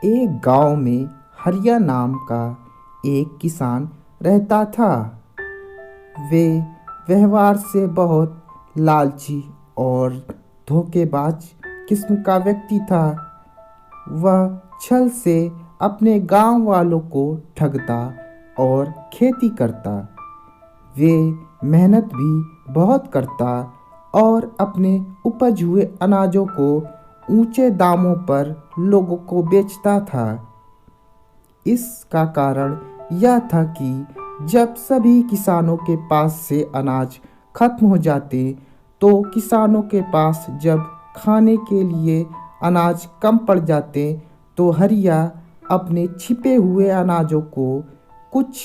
एक गांव में हरिया नाम का एक किसान रहता था। वे व्यवहार से बहुत लालची और धोखेबाज किस्म का व्यक्ति था। वह छल से अपने गांव वालों को ठगता और खेती करता। वे मेहनत भी बहुत करता और अपने उपज हुए अनाजों को ऊंचे दामों पर लोगों को बेचता था। इसका कारण यह था कि जब सभी किसानों के पास से अनाज खत्म हो जाते तो किसानों के पास जब खाने के लिए अनाज कम पड़ जाते तो हरिया अपने छिपे हुए अनाजों को कुछ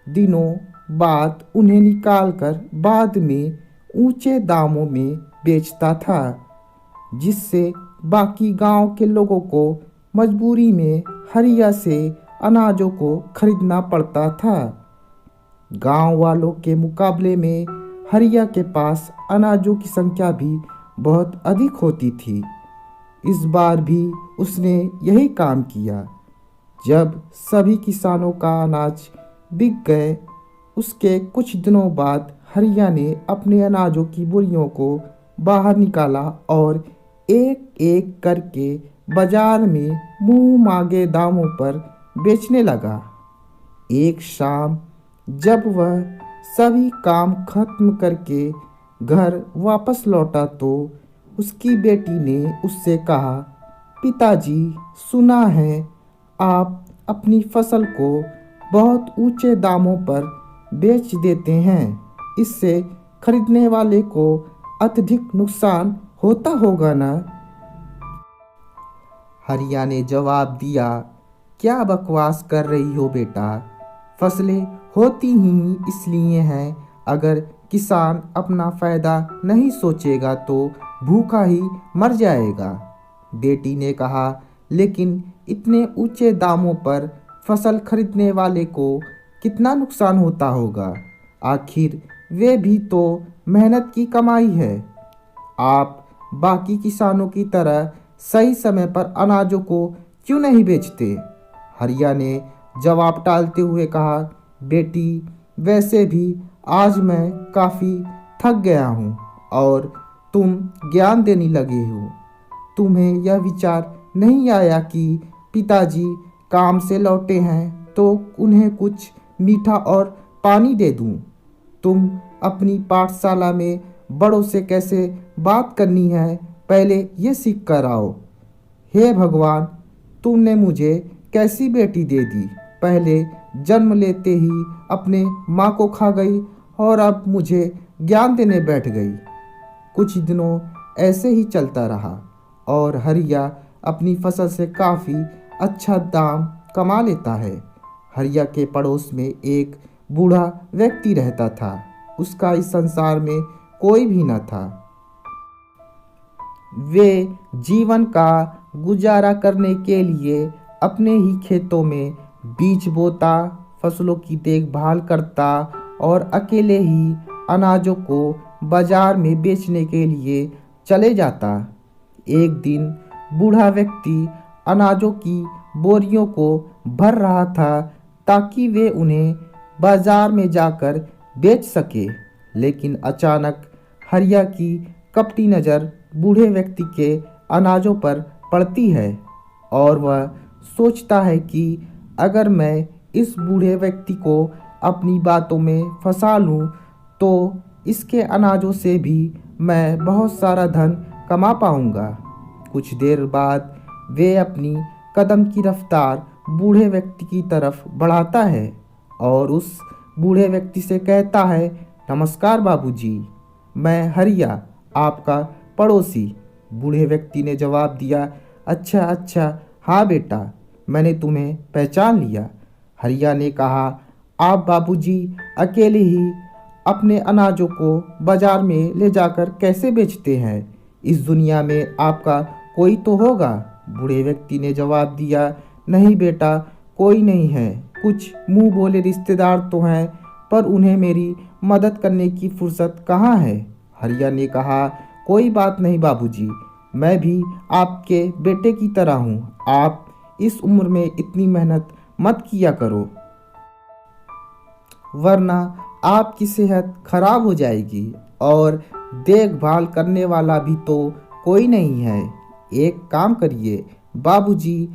दिनों बाद उन्हें निकालकर बाद में ऊंचे दामों में बेचता था, जिससे बाकी गांव के लोगों को मजबूरी में हरिया से अनाजों को खरीदना पड़ता था। गांव वालों के मुकाबले में हरिया के पास अनाजों की संख्या भी बहुत अधिक होती थी। इस बार भी उसने यही काम किया। जब सभी किसानों का अनाज बिक गए, उसके कुछ दिनों बाद हरिया ने अपने अनाजों की बोरियों को बाहर निकाला और एक एक करके बाजार में मुंह मांगे दामों पर बेचने लगा। एक शाम जब वह सभी काम खत्म करके घर वापस लौटा तो उसकी बेटी ने उससे कहा, पिताजी, सुना है आप अपनी फसल को बहुत ऊंचे दामों पर बेच देते हैं। इससे खरीदने वाले को अत्यधिक नुकसान होता होगा ना। हरिया ने जवाब दिया, क्या बकवास कर रही हो बेटा। फसलें होती ही इसलिए हैं, अगर किसान अपना फायदा नहीं सोचेगा तो भूखा ही मर जाएगा। बेटी ने कहा, लेकिन इतने ऊंचे दामों पर फसल खरीदने वाले को कितना नुकसान होता होगा। आखिर वे भी तो मेहनत की कमाई है। आप बाकी किसानों की तरह सही समय पर अनाजों को क्यों नहीं बेचते। हरिया ने जवाब टालते हुए कहा, बेटी, वैसे भी आज मैं काफ़ी थक गया हूँ और तुम ज्ञान देने लगे हो। तुम्हें यह विचार नहीं आया कि पिताजी काम से लौटे हैं तो उन्हें कुछ मीठा और पानी दे दूँ। तुम अपनी पाठशाला में बड़ों से कैसे बात करनी है, पहले ये सीख कर आओ। हे भगवान, तुमने मुझे कैसी बेटी दे दी। पहले जन्म लेते ही अपने माँ को खा गई और अब मुझे ज्ञान देने बैठ गई। कुछ दिनों ऐसे ही चलता रहा और हरिया अपनी फसल से काफ़ी अच्छा दाम कमा लेता है। हरिया के पड़ोस में एक बूढ़ा व्यक्ति रहता था। उसका इस संसार में कोई भी न था। वे जीवन का गुजारा करने के लिए अपने ही खेतों में बीज बोता, फसलों की देखभाल करता और अकेले ही अनाजों को बाजार में बेचने के लिए चले जाता। एक दिन बूढ़ा व्यक्ति अनाजों की बोरियों को भर रहा था ताकि वे उन्हें बाजार में जाकर बेच सके। लेकिन अचानक हरिया की कपटी नज़र बूढ़े व्यक्ति के अनाजों पर पड़ती है और वह सोचता है कि अगर मैं इस बूढ़े व्यक्ति को अपनी बातों में फंसा लूं तो इसके अनाजों से भी मैं बहुत सारा धन कमा पाऊंगा। कुछ देर बाद वे अपनी कदम की रफ्तार बूढ़े व्यक्ति की तरफ बढ़ाता है और उस बूढ़े व्यक्ति से कहता है, नमस्कार बाबूजी, मैं हरिया, आपका पड़ोसी। बूढ़े व्यक्ति ने जवाब दिया, अच्छा अच्छा, हाँ बेटा, मैंने तुम्हें पहचान लिया। हरिया ने कहा, आप बाबूजी अकेले ही अपने अनाजों को बाजार में ले जाकर कैसे बेचते हैं। इस दुनिया में आपका कोई तो होगा। बूढ़े व्यक्ति ने जवाब दिया, नहीं बेटा, कोई नहीं है। कुछ मुंह बोले रिश्तेदार तो हैं, पर उन्हें मेरी मदद करने की फुर्सत कहाँ है। हरिया ने कहा, कोई बात नहीं बाबूजी, मैं भी आपके बेटे की तरह हूँ। आप इस उम्र में इतनी मेहनत मत किया करो, वरना आपकी सेहत खराब हो जाएगी और देखभाल करने वाला भी तो कोई नहीं है। एक काम करिए बाबूजी,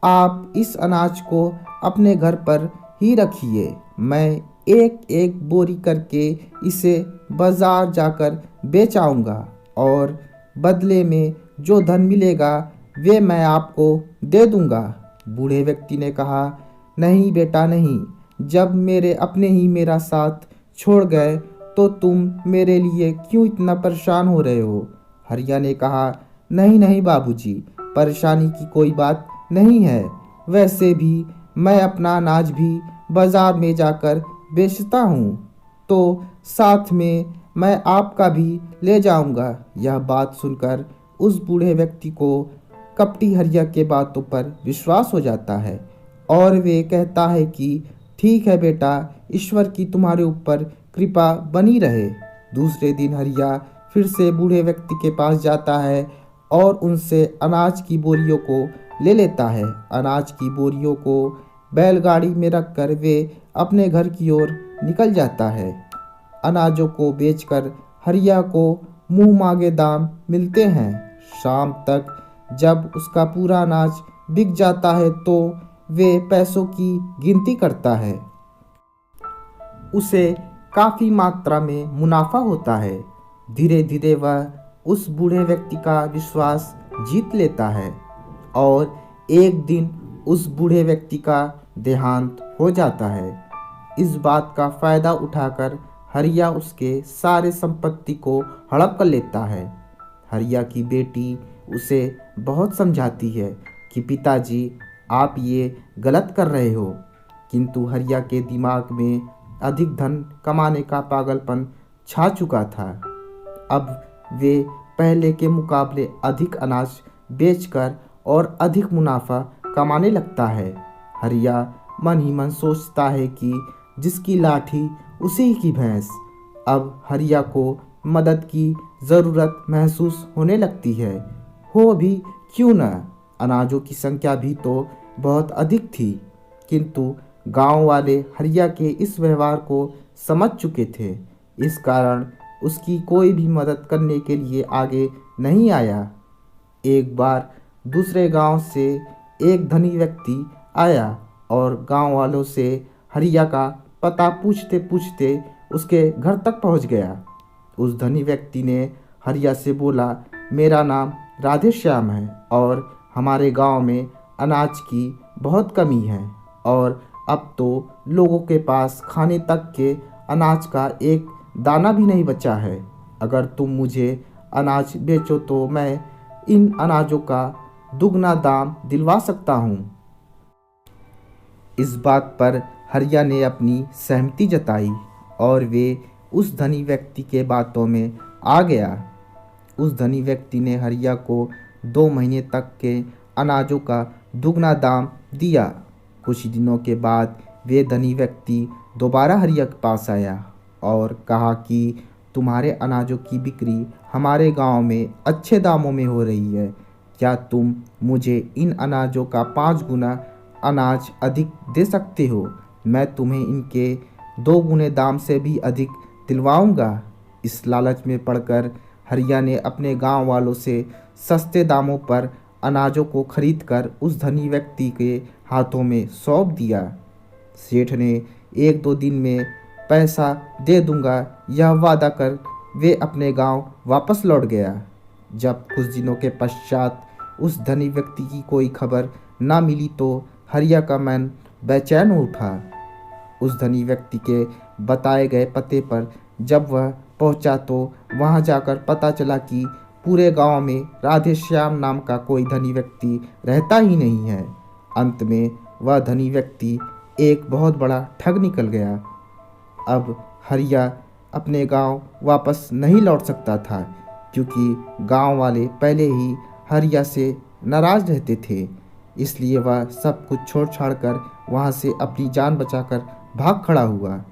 आप इस अनाज को अपने घर पर ही रखिए। मैं एक एक बोरी करके इसे बाजार जाकर बेच आऊँगा और बदले में जो धन मिलेगा वे मैं आपको दे दूँगा। बूढ़े व्यक्ति ने कहा, नहीं बेटा नहीं, जब मेरे अपने ही मेरा साथ छोड़ गए तो तुम मेरे लिए क्यों इतना परेशान हो रहे हो। हरिया ने कहा, नहीं नहीं बाबूजी, परेशानी की कोई बात नहीं है। वैसे भी मैं अपना अनाज भी बाजार में जाकर बेचता हूँ, तो साथ में मैं आपका भी ले जाऊँगा। यह बात सुनकर उस बूढ़े व्यक्ति को कपटी हरिया के बातों पर विश्वास हो जाता है और वे कहता है कि ठीक है बेटा, ईश्वर की तुम्हारे ऊपर कृपा बनी रहे। दूसरे दिन हरिया फिर से बूढ़े व्यक्ति के पास जाता है और उनसे अनाज की बोरियों को ले लेता है। अनाज की बोरियों को बैलगाड़ी में रखकर वे अपने घर की ओर निकल जाता है। अनाजों को बेचकर हरिया को मुंह मांगे दाम मिलते हैं। शाम तक जब उसका पूरा अनाज बिक जाता है तो वे पैसों की गिनती करता है। उसे काफ़ी मात्रा में मुनाफा होता है। धीरे धीरे वह उस बूढ़े व्यक्ति का विश्वास जीत लेता है और एक दिन उस बूढ़े व्यक्ति का देहांत हो जाता है। इस बात का फ़ायदा उठाकर हरिया उसके सारे संपत्ति को हड़प कर लेता है। हरिया की बेटी उसे बहुत समझाती है कि पिताजी, आप ये गलत कर रहे हो, किंतु हरिया के दिमाग में अधिक धन कमाने का पागलपन छा चुका था। अब वे पहले के मुकाबले अधिक अनाज बेचकर और अधिक मुनाफा कमाने लगता है। हरिया मन ही मन सोचता है कि जिसकी लाठी उसी की भैंस। अब हरिया को मदद की ज़रूरत महसूस होने लगती है। हो भी क्यों न, अनाजों की संख्या भी तो बहुत अधिक थी, किंतु गांव वाले हरिया के इस व्यवहार को समझ चुके थे। इस कारण उसकी कोई भी मदद करने के लिए आगे नहीं आया। एक बार दूसरे गांव से एक धनी व्यक्ति आया और गांव वालों से हरिया का पता पूछते पूछते उसके घर तक पहुंच गया। उस धनी व्यक्ति ने हरिया से बोला, मेरा नाम राधेश्याम है और हमारे गांव में अनाज की बहुत कमी है और अब तो लोगों के पास खाने तक के अनाज का एक दाना भी नहीं बचा है। अगर तुम मुझे अनाज बेचो तो मैं इन अनाजों का दुगना दाम दिलवा सकता हूँ। इस बात पर हरिया ने अपनी सहमति जताई और वे उस धनी व्यक्ति के बातों में आ गया। उस धनी व्यक्ति ने हरिया को 2 महीने तक के अनाजों का दुगना दाम दिया। कुछ दिनों के बाद वे धनी व्यक्ति दोबारा हरिया के पास आया और कहा कि तुम्हारे अनाजों की बिक्री हमारे गांव में अच्छे दामों में हो रही है। क्या तुम मुझे इन अनाजों का 5 गुना अनाज अधिक दे सकते हो? मैं तुम्हें इनके 2 गुने दाम से भी अधिक दिलवाऊंगा। इस लालच में पड़कर हरिया ने अपने गांव वालों से सस्ते दामों पर अनाजों को खरीदकर उस धनी व्यक्ति के हाथों में सौंप दिया। सेठ ने 1-2 दिन में पैसा दे दूंगा यह वादा कर वे अपने गांव वापस लौट गया। जब कुछ दिनों के पश्चात उस धनी व्यक्ति की कोई खबर ना मिली तो हरिया का मन बेचैन हो उठा। उस धनी व्यक्ति के बताए गए पते पर जब वह पहुंचा तो वहां जाकर पता चला कि पूरे गांव में राधेश्याम नाम का कोई धनी व्यक्ति रहता ही नहीं है। अंत में वह धनी व्यक्ति एक बहुत बड़ा ठग निकल गया। अब हरिया अपने गांव वापस नहीं लौट सकता था क्योंकि गांव वाले पहले ही हरिया से नाराज रहते थे। इसलिए वह सब कुछ छोड़ छाड़ कर वहाँ से अपनी जान बचाकर भाग खड़ा हुआ।